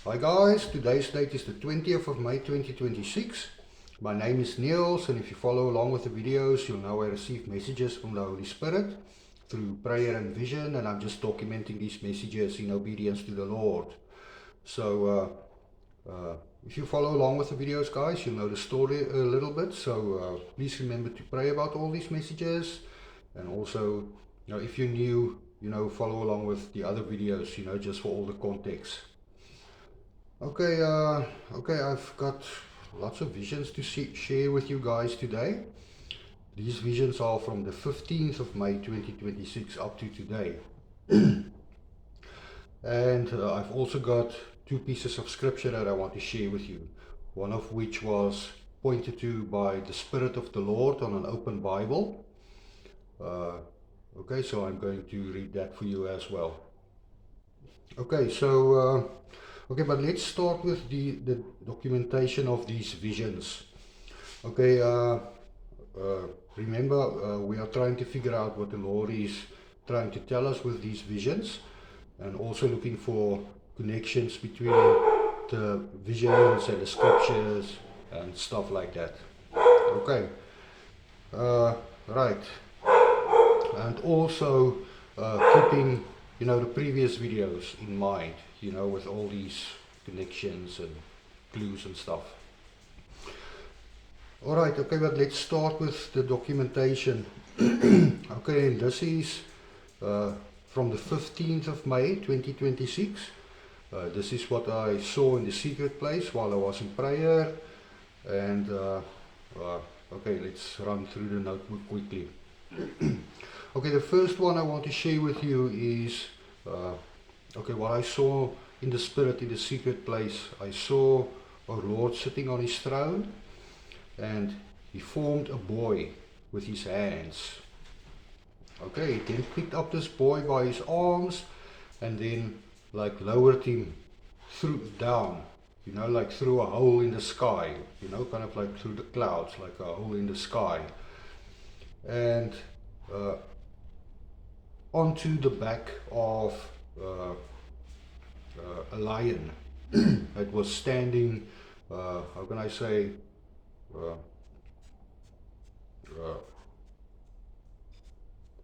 Hi guys, today's date is the 20th of May 2026. My name is Niels, and if you follow along with the videos, you'll know I receive messages from the Holy Spirit through prayer and vision, and I'm just documenting these messages in obedience to the Lord. So if you follow along with the videos guys, you'll know the story a little bit, so please remember to pray about all these messages, and also, if you're new, follow along with the other videos, just for all the context. Okay, I've got lots of visions to share with you guys today. These visions are from the 15th of May 2026 up to today. And I've also got two pieces of scripture that I want to share with you. One of which was pointed to by the Spirit of the Lord on an open Bible. Okay, so I'm going to read that for you as well. Okay, so but let's start with the documentation of these visions. Okay, remember, we are trying to figure out what the Lord is trying to tell us with these visions, and also looking for connections between the visions and the scriptures and stuff like that. Okay, right, and also keeping the previous videos in mind, with all these connections and clues and stuff. Alright, okay, but let's start with the documentation. Okay, and this is from the 15th of May 2026. This is what I saw in the secret place while I was in prayer. And okay, let's run through the notebook quickly. Okay, the first one I want to share with you is what I saw in the spirit in the secret place. I saw our Lord sitting on his throne, and he formed a boy with his hands. Okay, he then picked up this boy by his arms and then lowered him down, like through a hole in the sky, kind of like through the clouds, like a hole in the sky. And onto the back of a lion. It was standing, how can I say,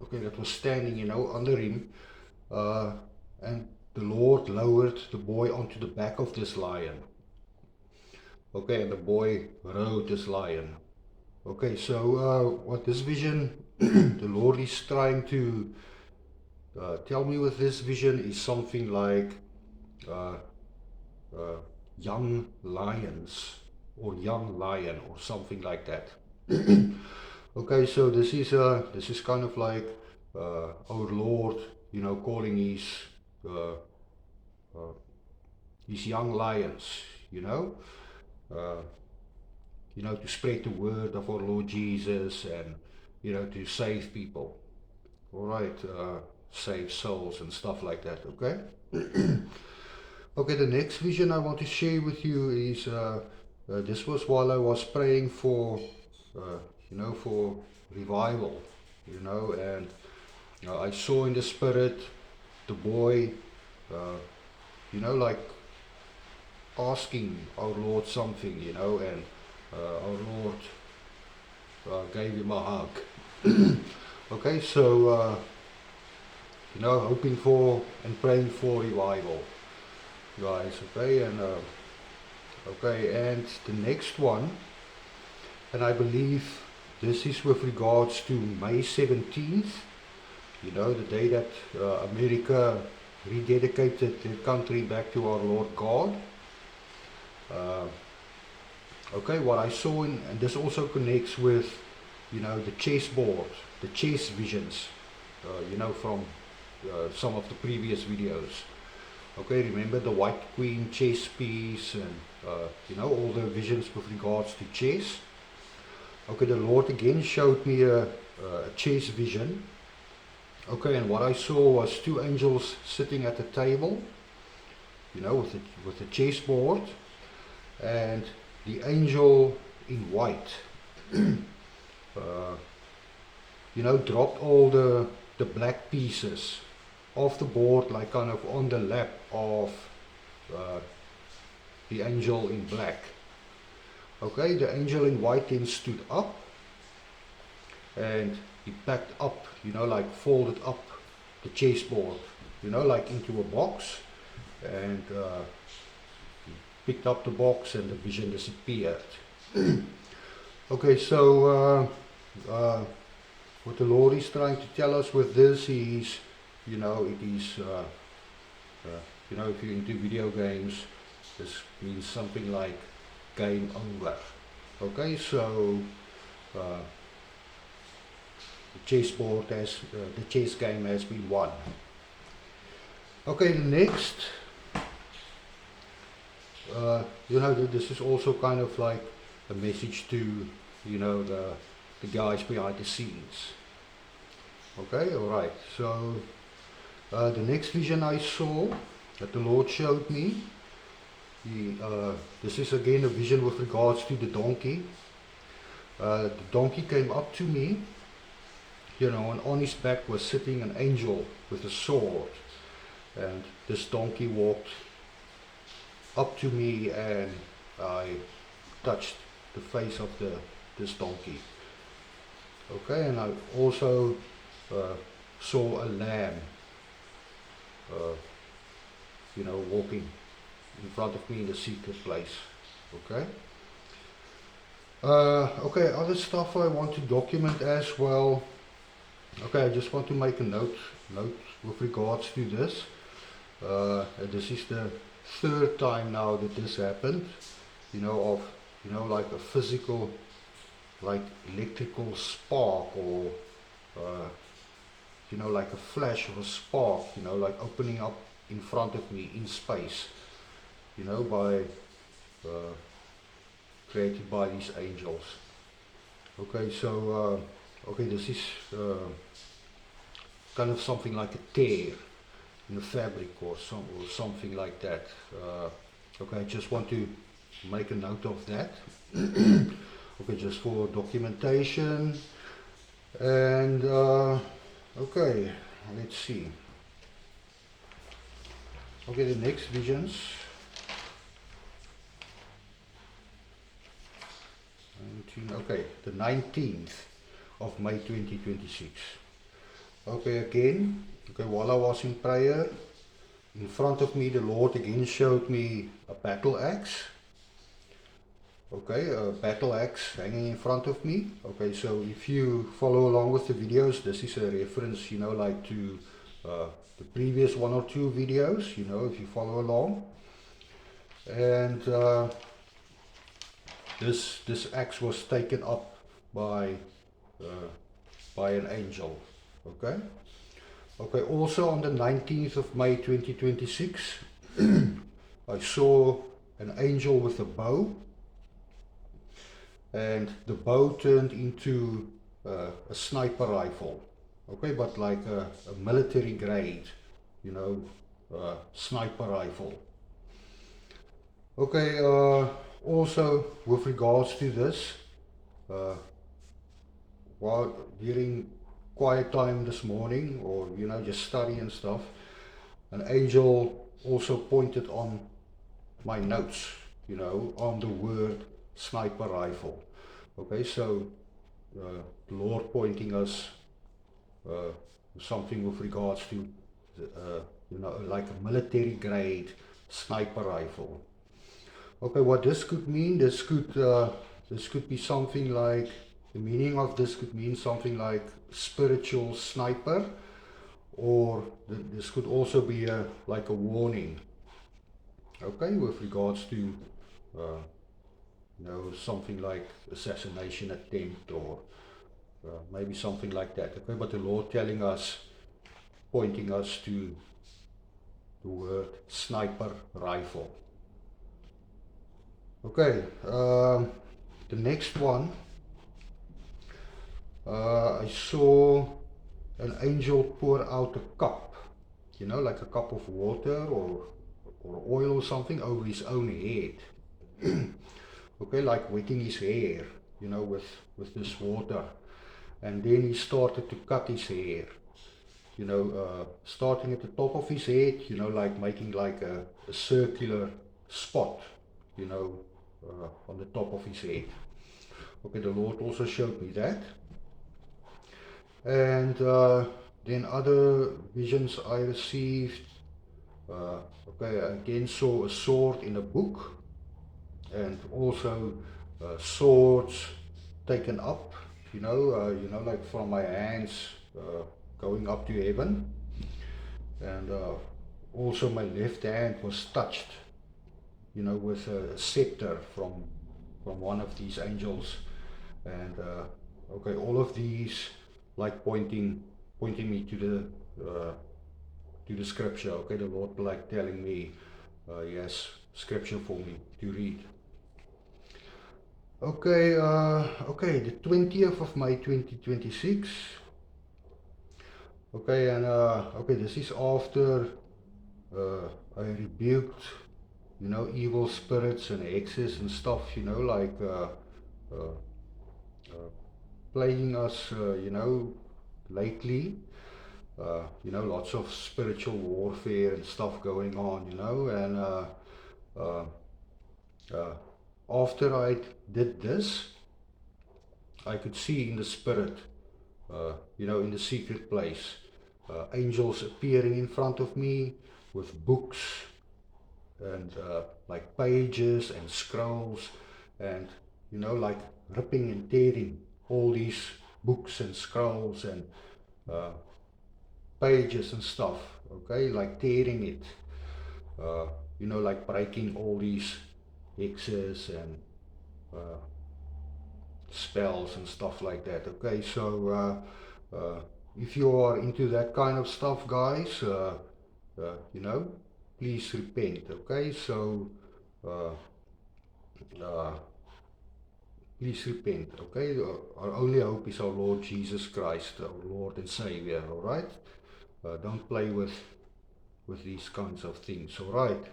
okay, that was standing, under him, and the Lord lowered the boy onto the back of this lion. Okay, and the boy rode this lion. Okay, so what this vision, the Lord is trying to tell me with this vision is something like young lions, or young lion, or something like that. Okay, so this is kind of like our Lord, calling his young lions, to spread the word of our Lord Jesus, and to save people. All right, save souls and stuff like that. Okay. Okay, the next vision I want to share with you is this was while I was praying for for revival, and I saw in the spirit the boy, like asking our Lord something, and our Lord gave him a hug. Okay, so hoping for and praying for revival, guys. Okay, and the next one, and I believe this is with regards to May 17th, the day that America rededicated their country back to our Lord God. Okay, what I saw, and this also connects with, the chessboard, the chess visions, from some of the previous videos. Okay, remember the white queen chess piece, and all the visions with regards to chess. Okay, the Lord again showed me a chess vision. Okay, and what I saw was two angels sitting at a table, with the chessboard, and the angel in white, dropped all the black pieces off the board, like kind of on the lap of the angel in black. Okay, the angel in white then stood up and he packed up, you know, like folded up the chessboard, you know, like into a box, and picked up the box and the vision disappeared. Okay, so what the Lord is trying to tell us with this is, you know, it is, you know, if you're into video games, this means something like game over. Okay, so the chessboard has, the chess game has been won. Okay, the next, you know, this is also kind of like a message to, you know, the guys behind the scenes. Okay, alright, so the next vision I saw that the Lord showed me, this is again a vision with regards to the donkey. The donkey came up to me, you know, and on his back was sitting an angel with a sword, and this donkey walked up to me and I touched the face of this donkey. Okay, and I also saw a lamb, you know, walking in front of me in the secret place. Okay. Okay, other stuff I want to document as well. Okay, I just want to make a note with regards to this. This is the third time now that this happened, you know, of, you know, like a physical, like electrical spark, or you know, like a flash or a spark, you know, like opening up in front of me in space, you know, by created by these angels. Okay, so okay, this is kind of something like a tear in the fabric or something like that. Okay, I just want to make a note of that. Okay, just for documentation. And okay, let's see. Okay, the next visions. Okay, the 19th of May 2026. Okay, again, okay, while I was in prayer, in front of me the Lord again showed me a battle axe. Okay, a battle axe hanging in front of me. Okay, so if you follow along with the videos, this is a reference, you know, like to the previous one or two videos, you know, if you follow along. And this axe was taken up by an angel. Okay. Okay. Also on the 19th of May 2026, I saw an angel with a bow, and the bow turned into a sniper rifle. Okay, but like a military grade, you know, sniper rifle. Okay. Also, with regards to this, while during quiet time this morning, or you know, just study and stuff, an angel also pointed on my notes, you know, on the word sniper rifle. Okay, so the Lord pointing us something with regards to you know, like a military grade sniper rifle. Okay, what this could mean, this could be something like, the meaning of this could mean something like spiritual sniper, or this could also be like a warning. Okay, with regards to you know, something like assassination attempt, or maybe something like that. Okay, but the Lord telling us, pointing us to the word sniper rifle. Okay, the next one, I saw an angel pour out a cup, you know, like a cup of water or oil or something over his own head. Okay, like wetting his hair, you know, with this water. And then he started to cut his hair, you know, starting at the top of his head, you know, like making like a circular spot, on the top of his head. Okay, the Lord also showed me that. And then other visions I received. Okay, I again saw a sword in a book, and also swords taken up, like from my hands going up to heaven. And also my left hand was touched, with a scepter from one of these angels. And okay, all of these like pointing me to the scripture. Okay, the Lord like telling me yes, scripture for me to read. Okay, the 20th of May 2026. Okay, and okay, this is after I rebuked, evil spirits and hexes and stuff, like plaguing us, lately. Lots of spiritual warfare and stuff going on, and after I did this, I could see in the spirit, in the secret place, angels appearing in front of me with books and like pages and scrolls, and like ripping and tearing all these books and scrolls and pages and stuff. Okay, like tearing it, like breaking all these hexes and spells and stuff like that. Okay, so if you are into that kind of stuff, guys, please repent. Okay, so please repent. Okay, our only hope is our Lord Jesus Christ, our Lord and Savior. All right, don't play with these kinds of things. All right.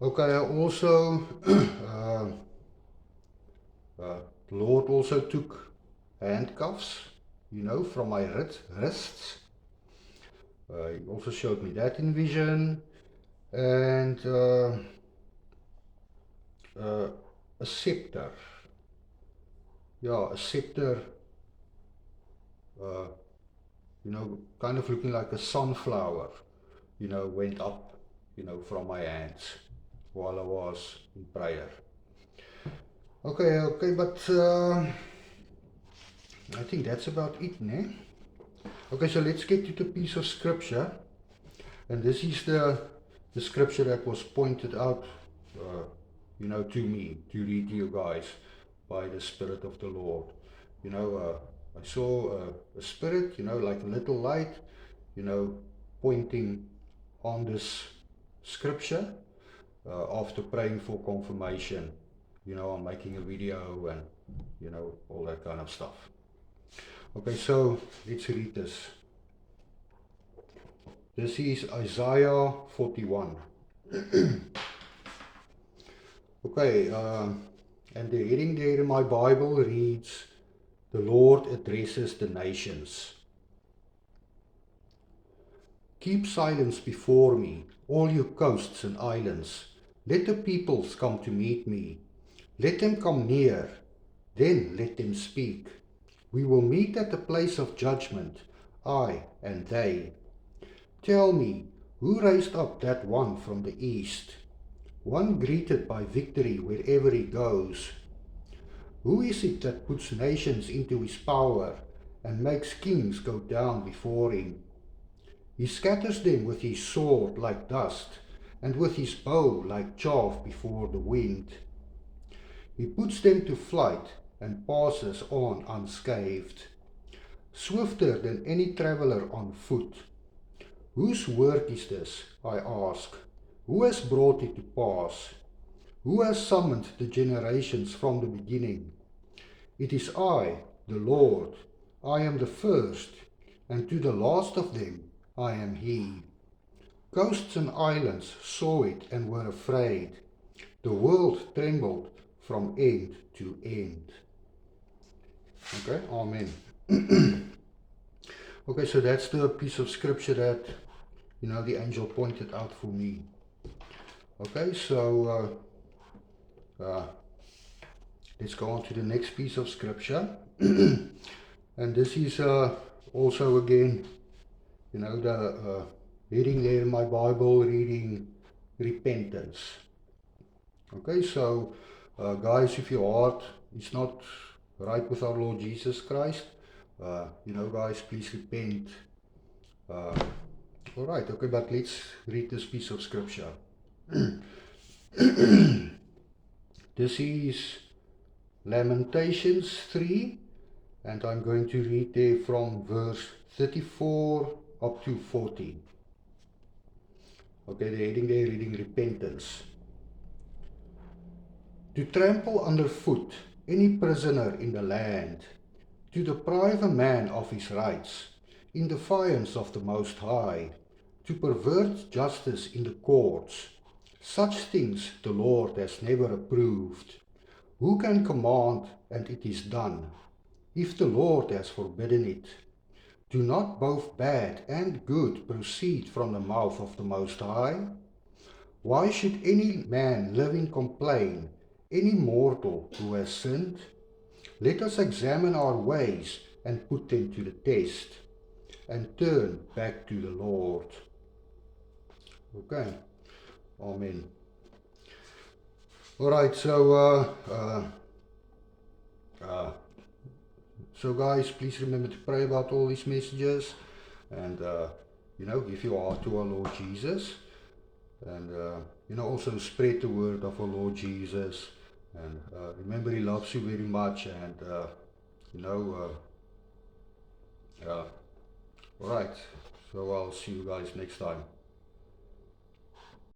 Okay, I also the Lord also took handcuffs, from my wrists. He also showed me that in vision, and a scepter. Yeah, a scepter, kind of looking like a sunflower, went up, from my hands while I was in prayer. Okay, but I think that's about it, ne? Okay, so let's get to the piece of scripture. And this is the scripture that was pointed out, to me, to read to you guys by the Spirit of the Lord. I saw a spirit, like a little light, pointing on this scripture after praying for confirmation. I'm making a video and, all that kind of stuff. Okay, so let's read this. This is Isaiah 41. Okay, and the heading there in my Bible reads, "The Lord addresses the nations. Keep silence before me, all you coasts and islands. Let the peoples come to meet me. Let them come near, then let them speak. We will meet at the place of judgment, I and they. Tell me, who raised up that one from the east? One greeted by victory wherever he goes. Who is it that puts nations into his power and makes kings go down before him? He scatters them with his sword like dust, and with his bow like chaff before the wind. He puts them to flight and passes on unscathed, swifter than any traveler on foot. Whose work is this, I ask? Who has brought it to pass? Who has summoned the generations from the beginning? It is I, the Lord. I am the first, and to the last of them I am he. Coasts and islands saw it and were afraid. The world trembled from end to end. Okay, amen. Okay, so that's the piece of scripture that, the angel pointed out for me. Okay, so let's go on to the next piece of scripture. And this is also again, you know, the heading there in my Bible, reading repentance. Okay, so guys, if your heart is not right with our Lord Jesus Christ, you know, guys, please repent. All right, okay, but let's read this piece of scripture. This is Lamentations 3, and I'm going to read there from verse 34 up to 40. Okay, the heading there, reading repentance. To trample underfoot any prisoner in the land, to deprive a man of his rights, in defiance of the Most High, to pervert justice in the courts, such things the Lord has never approved. Who can command and it is done, if the Lord has forbidden it? Do not both bad and good proceed from the mouth of the Most High? Why should any man living complain, any mortal who has sinned? Let us examine our ways and put them to the test, and turn back to the Lord. Okay, Amen. All right, so guys, please remember to pray about all these messages, and you know, give your heart to our Lord Jesus, and you know, also spread the word of our Lord Jesus, and remember He loves you very much, and you know, all right, so I'll see you guys next time.